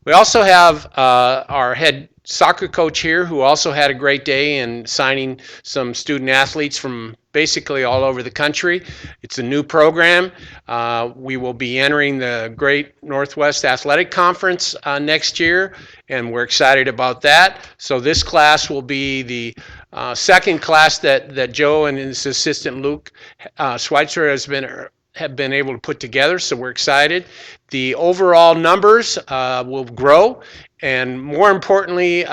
We also have our head soccer coach here who also had a great day in signing some student athletes from basically all over the country. It's a new program. We will be entering the Great Northwest Athletic Conference next year, and we're excited about that. So this class will be the second class that Joe and his assistant Luke Schweitzer have been able to put together, so we're excited. The overall numbers will grow, and more importantly,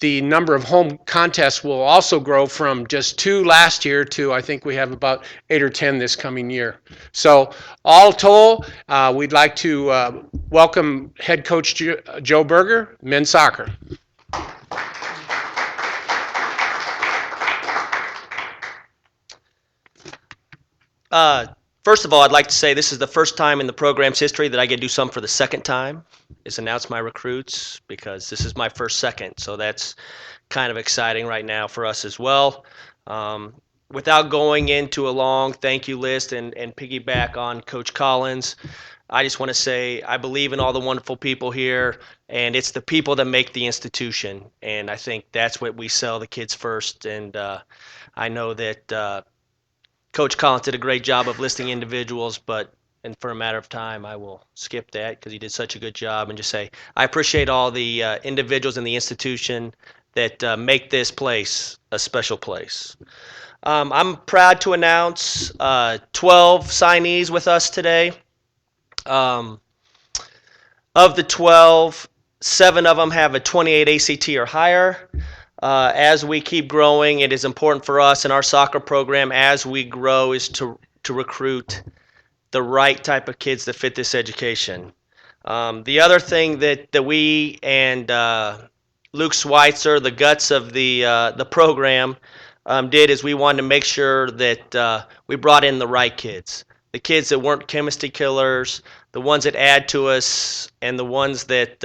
the number of home contests will also grow from just 2 last year to I think we have about 8 or 10 this coming year. So all told, we'd like to welcome head coach Joe Berger, men's soccer. Uh, First of all, I'd like to say this is the first time in the program's history that I get to do something for the second time, is announce my recruits, because this is my first second. So that's kind of exciting right now for us as well. Um, Without going into a long thank you list and piggyback on Coach Collins, I just want to say I believe in all the wonderful people here, and it's the people that make the institution. And I think that's what we sell the kids first. And I know that Coach Collins did a great job of listing individuals, but and for a matter of time, I will skip that because he did such a good job and just say I appreciate all the individuals in the institution that make this place a special place. I'm proud to announce 12 signees with us today. Um, of the 12, 7 of them have a 28 ACT or higher. As we keep growing, it is important for us in our soccer program as we grow is to recruit the right type of kids that fit this education. The other thing that we and Luke Schweitzer, the guts of the program, did is we wanted to make sure that we brought in the right kids, the kids that weren't chemistry killers, the ones that add to us, and the ones that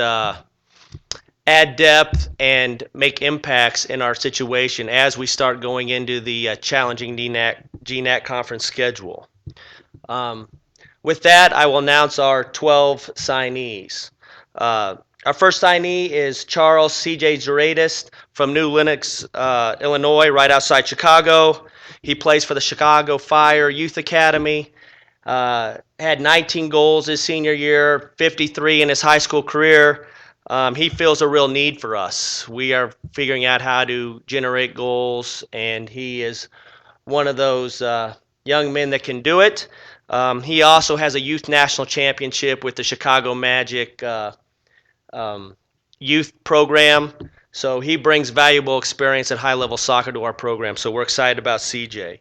add depth and make impacts in our situation as we start going into the challenging GNAT conference schedule. Um, with that, I will announce our 12 signees. Our first signee is Charles C.J. Giradis from New Lenox, Illinois, right outside Chicago. He plays for the Chicago Fire Youth Academy. Had 19 goals his senior year, 53 in his high school career. He feels a real need for us. We are figuring out how to generate goals, and he is one of those young men that can do it. He also has a youth national championship with the Chicago Magic um, youth program. So he brings valuable experience in high-level soccer to our program. So we're excited about CJ.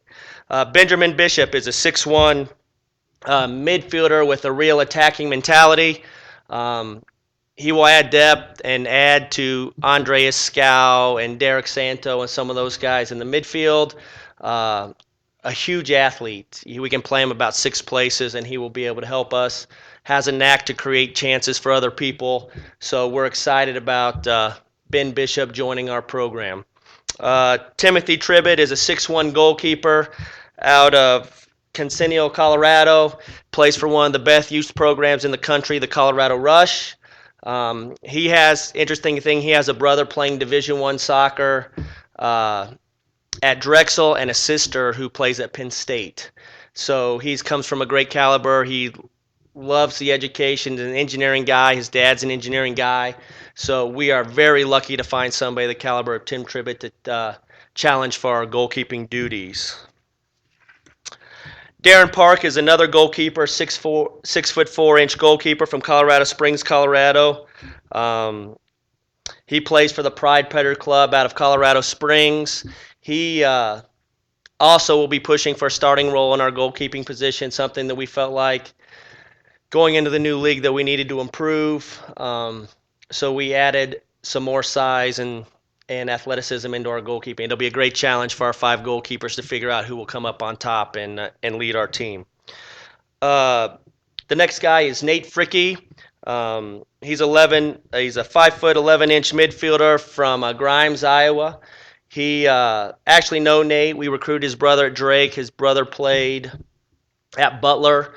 Benjamin Bishop is a 6'1" midfielder with a real attacking mentality. Um, he will add depth and add to Andreas Scow and Derek Santo and some of those guys in the midfield. Uh, a huge athlete. We can play him about 6 places, and he will be able to help us. Has a knack to create chances for other people. So we're excited about Ben Bishop joining our program. Timothy Tribbett is a 6'1" goalkeeper out of Centennial, Colorado. Plays for one of the best youth programs in the country, the Colorado Rush. He has interesting thing. He has a brother playing Division I soccer at Drexel and a sister who plays at Penn State. So he comes from a great caliber. He loves the education. He's an engineering guy. His dad's an engineering guy. So we are very lucky to find somebody the caliber of Tim Tribbett to challenge for our goalkeeping duties. Darren Park is another goalkeeper, 6'4" goalkeeper from Colorado Springs, Colorado. He plays for the Pride Predator Club out of Colorado Springs. He also will be pushing for a starting role in our goalkeeping position, something that we felt like going into the new league that we needed to improve. So we added some more size and athleticism into our goalkeeping. It'll be a great challenge for our 5 goalkeepers to figure out who will come up on top and lead our team. The next guy is Nate Fricky. He's 11. He's a 5'11" midfielder from Grimes, Iowa. He actually know Nate. We recruited his brother at Drake. His brother played at Butler.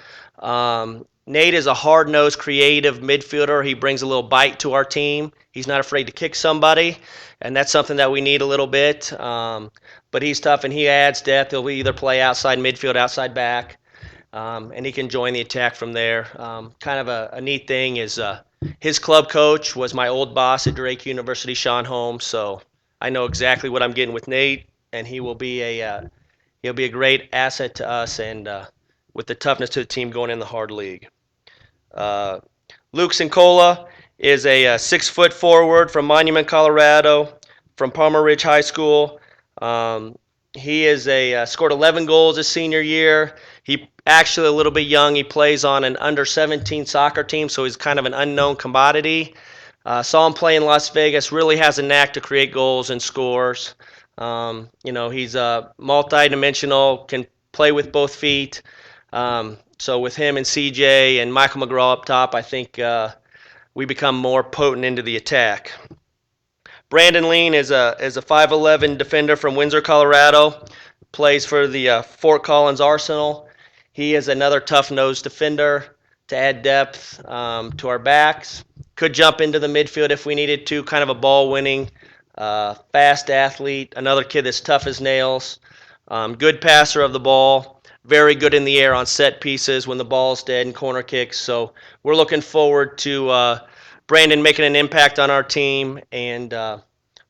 Nate is a hard-nosed, creative midfielder. He brings a little bite to our team. He's not afraid to kick somebody, and that's something that we need a little bit. But he's tough, and he adds depth. He'll either play outside midfield, outside back, and he can join the attack from there. Kind of a neat thing is his club coach was my old boss at Drake University, Sean Holmes, so I know exactly what I'm getting with Nate, and he'll be a great asset to us, and with the toughness to the team going in the hard league. Uh, Luke Sincola is a 6-foot forward from Monument, Colorado, from Palmer Ridge High School. He is scored 11 goals his senior year. He actually a little bit young. He plays on an under 17 soccer team, so he's kind of an unknown commodity. Saw him play in Las Vegas. Really has a knack to create goals and scores. He's multi-dimensional, can play with both feet. So with him and CJ and Michael McGraw up top, I think we become more potent into the attack. Brandon Lean is a 5'11 defender from Windsor, Colorado. Plays for the Fort Collins Arsenal. He is another tough-nosed defender to add depth to our backs. Could jump into the midfield if we needed to. Kind of a ball-winning, fast athlete. Another kid that's tough as nails. Good passer of the ball. Very good in the air on set pieces when the ball's dead and corner kicks. So we're looking forward to Brandon making an impact on our team and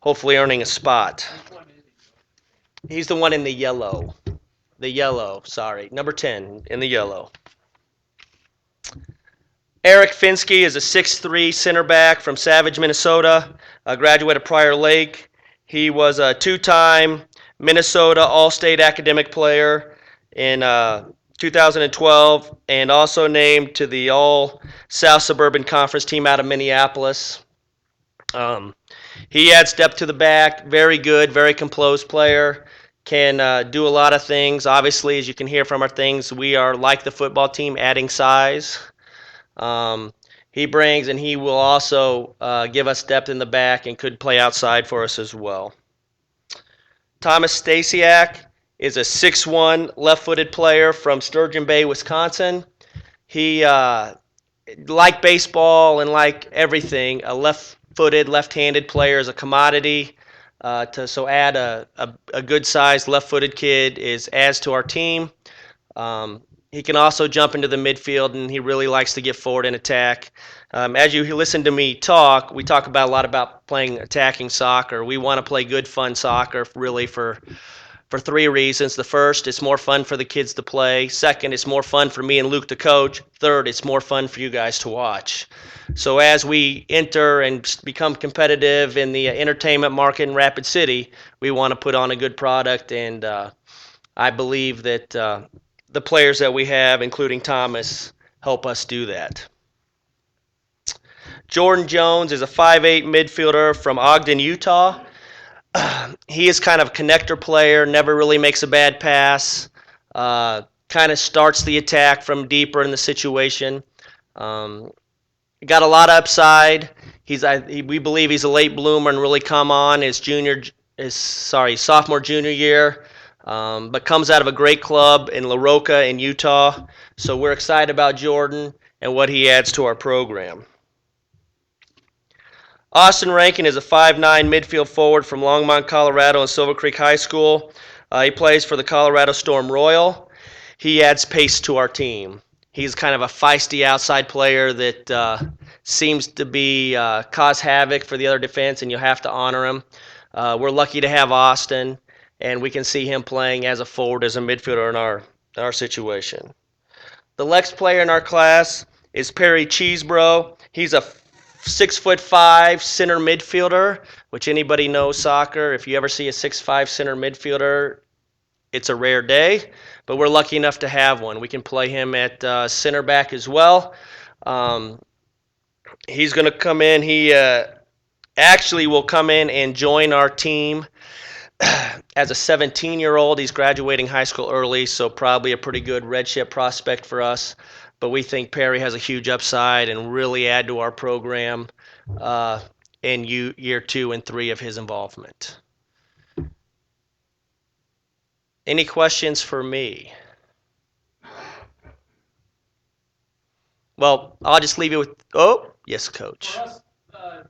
hopefully earning a spot. He's the one in the yellow. The yellow, sorry. Number 10 in the yellow. Eric Finsky is a 6'3 center back from Savage, Minnesota, a graduate of Prior Lake. He was a two-time Minnesota All-State Academic Player in 2012 and also named to the All-South Suburban Conference team out of Minneapolis. He adds depth to the back, very good, very composed player, can do a lot of things. Obviously, as you can hear from our things, we are like the football team, adding size. He brings and he will also give us depth in the back and could play outside for us as well. Thomas Stasiak is a 6'1 left-footed player from Sturgeon Bay, Wisconsin. He, like baseball and like everything, a left-footed, left-handed player is a commodity. So add a good-sized left-footed kid adds to our team. He can also jump into the midfield, and he really likes to get forward and attack. As you listen to me talk, we talk about a lot about playing attacking soccer. We want to play good, fun soccer, really for 3 reasons. The first, it's more fun for the kids to play. Second, it's more fun for me and Luke to coach. Third, it's more fun for you guys to watch. So as we enter and become competitive in the entertainment market in Rapid City, we want to put on a good product, and I believe that the players that we have, including Thomas, help us do that. Jordan Jones is a 5'8 midfielder from Ogden, Utah. He is kind of a connector player, never really makes a bad pass, kind of starts the attack from deeper in the situation. Got a lot of upside. We believe he's a late bloomer and really come on his sophomore junior year, but comes out of a great club in La Roca in Utah. So we're excited about Jordan and what he adds to our program. Austin Rankin is a 5'9 midfield forward from Longmont, Colorado and Silver Creek High School. He plays for the Colorado Storm Royal. He adds pace to our team. He's kind of a feisty outside player that seems to be cause havoc for the other defense, and you'll have to honor him. We're lucky to have Austin, and we can see him playing as a forward, as a midfielder in our situation. The next player in our class is Perry Cheesebro. He's a 6'5" center midfielder, which anybody knows soccer. If you ever see a 6'5" center midfielder, it's a rare day, but we're lucky enough to have one. We can play him at center back as well. He's going to come in. He actually will come in and join our team as a 17-year-old. He's graduating high school early, so probably a pretty good redshirt prospect for us. But we think Perry has a huge upside and really add to our program in year 2 and 3 of his involvement. Any questions for me? Well, I'll just leave you with. Oh, yes, Coach. For us,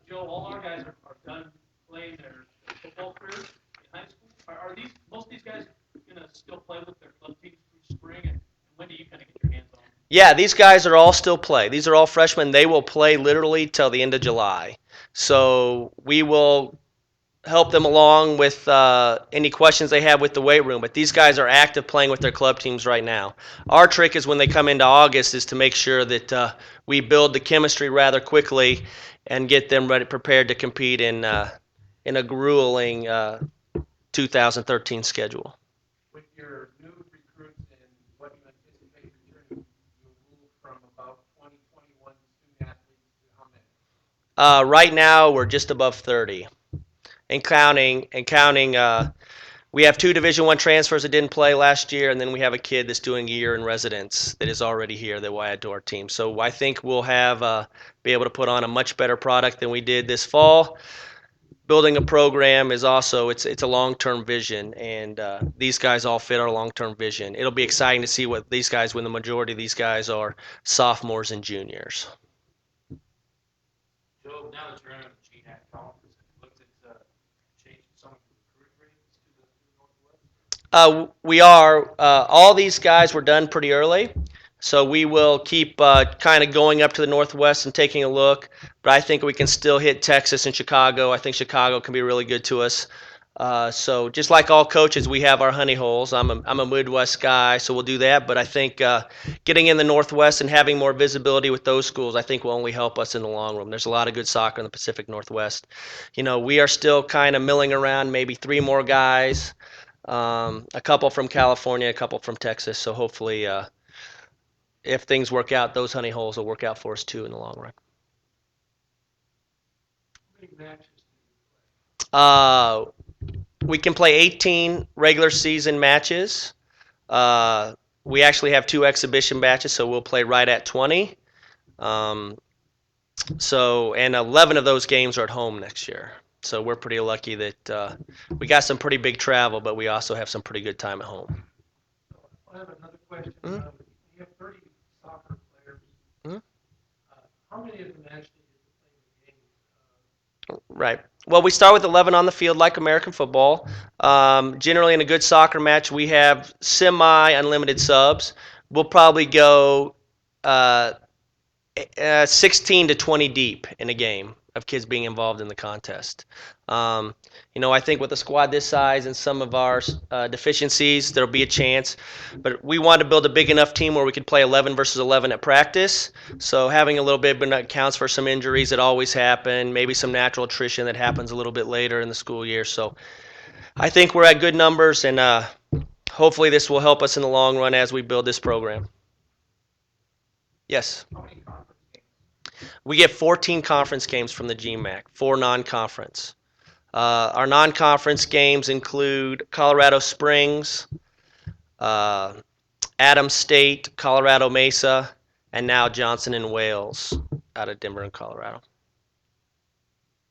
Joe, all our guys are done playing their football careers in high school. Are these most of these guys gonna still play with their club teams through spring? And when do you kind of get your hands on them? Yeah, these guys are all still play. These are all freshmen. They will play literally till the end of July. So we will help them along with any questions they have with the weight room. But these guys are active playing with their club teams right now. Our trick is when they come into August is to make sure that we build the chemistry rather quickly and get them ready, prepared to compete in a grueling 2013 schedule. With your new recruits and what you anticipate returning, you'll move from about 21 student athletes to how many? Right now, we're just above 30, and counting. We have two Division One transfers that didn't play last year, and then we have a kid that's doing a year in residence that is already here that will add to our team. So I think we'll have be able to put on a much better product than we did this fall. Building a program is also it's a long-term vision, and these guys all fit our long-term vision. It'll be exciting to see what these guys, when the majority of these guys are sophomores and juniors. Joe, now that you're in the GNAC conference, looked at changing some of the recruiting rates to the Northwest? We are. All these guys were done pretty early, so we will keep kind of going up to the Northwest and taking a look. But I think we can still hit Texas and Chicago. I think Chicago can be really good to us. So just like all coaches, we have our honey holes. I'm a Midwest guy, so we'll do that. But I think getting in the Northwest and having more visibility with those schools, I think will only help us in the long run. There's a lot of good soccer in the Pacific Northwest. You know, we are still kind of milling around, maybe three more guys. A couple from California, a couple from Texas. So hopefully, if things work out, those honey holes will work out for us too in the long run. How many matches do you play? We can play 18 regular season matches. We actually have two exhibition matches, so we'll play right at 20. And 11 of those games are at home next year. So we're pretty lucky that we got some pretty big travel, but we also have some pretty good time at home. I have another question. Mhm. You have 30 soccer players. Mhm. How many of them actually get to play the game? Right. Well, we start with 11 on the field like American football. Generally, in a good soccer match, we have semi-unlimited subs. We'll probably go 16 to 20 deep in a game of kids being involved in the contest. I think with a squad this size and some of our deficiencies, there'll be a chance. But we want to build a big enough team where we could play 11 versus 11 at practice. So having a little bit accounts for some injuries that always happen, maybe some natural attrition that happens a little bit later in the school year. So I think we're at good numbers, and hopefully this will help us in the long run as we build this program. Yes. How many conference games? We get 14 conference games from the GMAC, 4 non-conference. Our non-conference games include Colorado Springs, Adams State, Colorado Mesa, and now Johnson and Wales out of Denver and Colorado.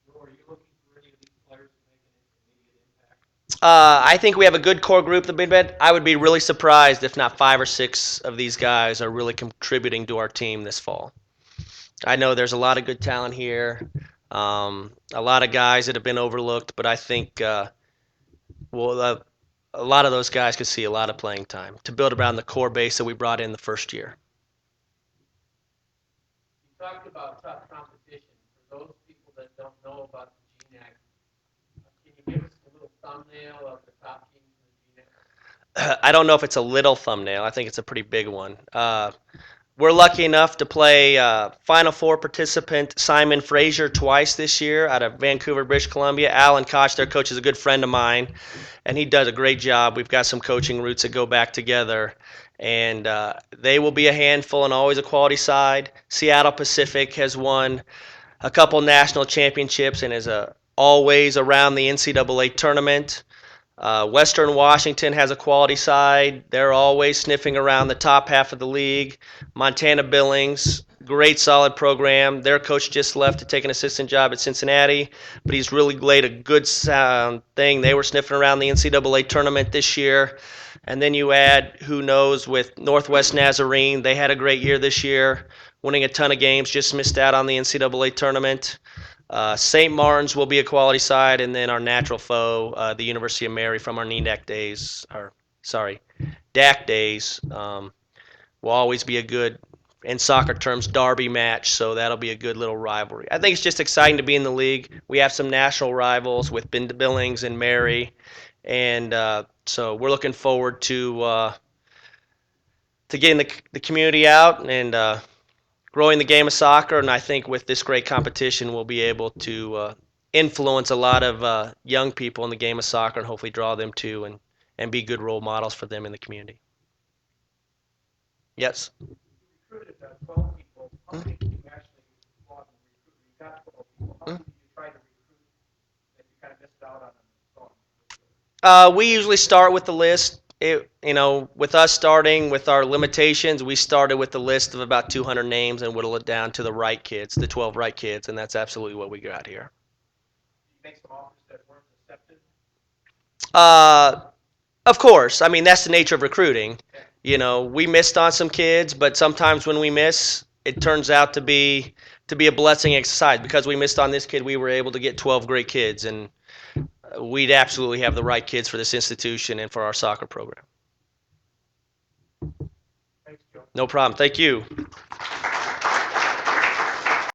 Are you looking for any of these players to make an immediate impact? I think we have a good core group at Midbed. I would be really surprised if not 5 or 6 of these guys are really contributing to our team this fall. I know there's a lot of good talent here, a lot of guys that have been overlooked, but I think a lot of those guys could see a lot of playing time to build around the core base that we brought in the first year. You talked about tough competition. For those people that don't know about the GNAC, can you give us a little thumbnail of the top teams in the GNAC? I don't know if it's a little thumbnail. I think it's a pretty big one. We're lucky enough to play Final Four participant Simon Fraser twice this year out of Vancouver, British Columbia. Alan Koch, their coach, is a good friend of mine, and he does a great job. We've got some coaching roots that go back together, and they will be a handful and always a quality side. Seattle Pacific has won a couple national championships and is always around the NCAA tournament. Western Washington has a quality side. They're always sniffing around the top half of the league. Montana Billings Great, solid program. Their coach just left to take an assistant job at Cincinnati, but he's really laid a good sound thing. They were sniffing around the NCAA tournament this year. And then you add, who knows, with Northwest Nazarene. They had a great year this year, winning a ton of games, just missed out on the NCAA tournament. St. Martin's will be a quality side, and then our natural foe, the University of Mary from our NEDAC days, DAC days, will always be a good, in soccer terms, derby match, so that'll be a good little rivalry. I think it's just exciting to be in the league. We have some national rivals with Billings and Mary, and so we're looking forward to getting the community out and growing the game of soccer. And I think with this great competition, we'll be able to influence a lot of young people in the game of soccer and hopefully draw them to and be good role models for them in the community. Yes. Recruited 12 people. How many did you actually go out and recruit? You got 12 people. How many did you try to recruit that you kind of missed out on? We usually start with the list. With us starting with our limitations, we started with the list of about 200 names and whittle it down to the right kids, the 12 right kids, and that's absolutely what we got here. Did you make some offers that weren't accepted? Of course. I mean, that's the nature of recruiting. We missed on some kids, but sometimes when we miss, it turns out to be a blessing exercise. Because we missed on this kid, we were able to get 12 great kids, and we'd absolutely have the right kids for this institution and for our soccer program. Thanks, Joe. No problem. Thank you.